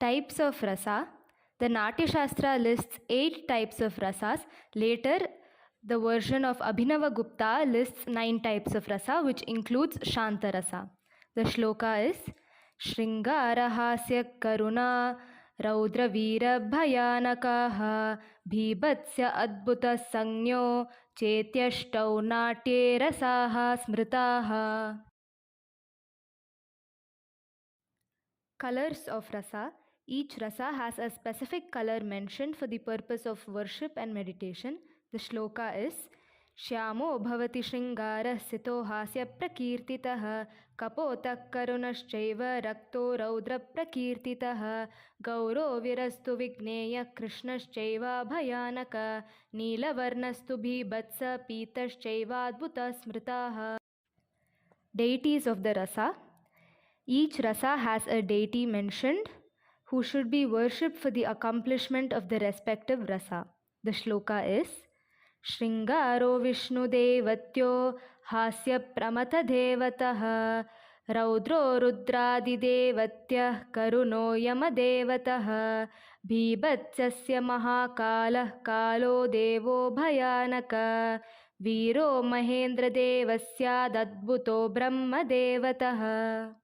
Types of rasa. The Natya Shastra lists 8 types of rasas. Later, the version of Abhinavagupta lists 9 types of rasa, which includes Shanta rasa. The shloka is Shringara Hasya Karuna Raudra Veera Bhayanakaha Bhibatsya Adbhuta Sangnyo Chetyashtau Natye Rasaha Smritaha. Colors of rasa. Each rasa has a specific color mentioned for the purpose of worship and meditation. The shloka is Shyamo bhavati shringara sito hasya prakirtitah kapotah karunaschaiva rakto raudra prakirtitah gauro virastu vigneya krishnashchaiva bhayanaka neelavarnastu bhibatsa pitaschaiva adbhuta smritaha. Deities of the rasa. Each rasa has a deity mentioned who should be worshipped for the accomplishment of the respective rasa. The shloka is Shringaro Vishnu Devatyo Hasya Pramata Devatah Raudro Rudradi Devatyah Karuno Yama Devatah Bhibatsasya Mahakalah Kalo Devo Bhayanaka Viro Mahendra Devasya Dadbhuto Brahma Devatah.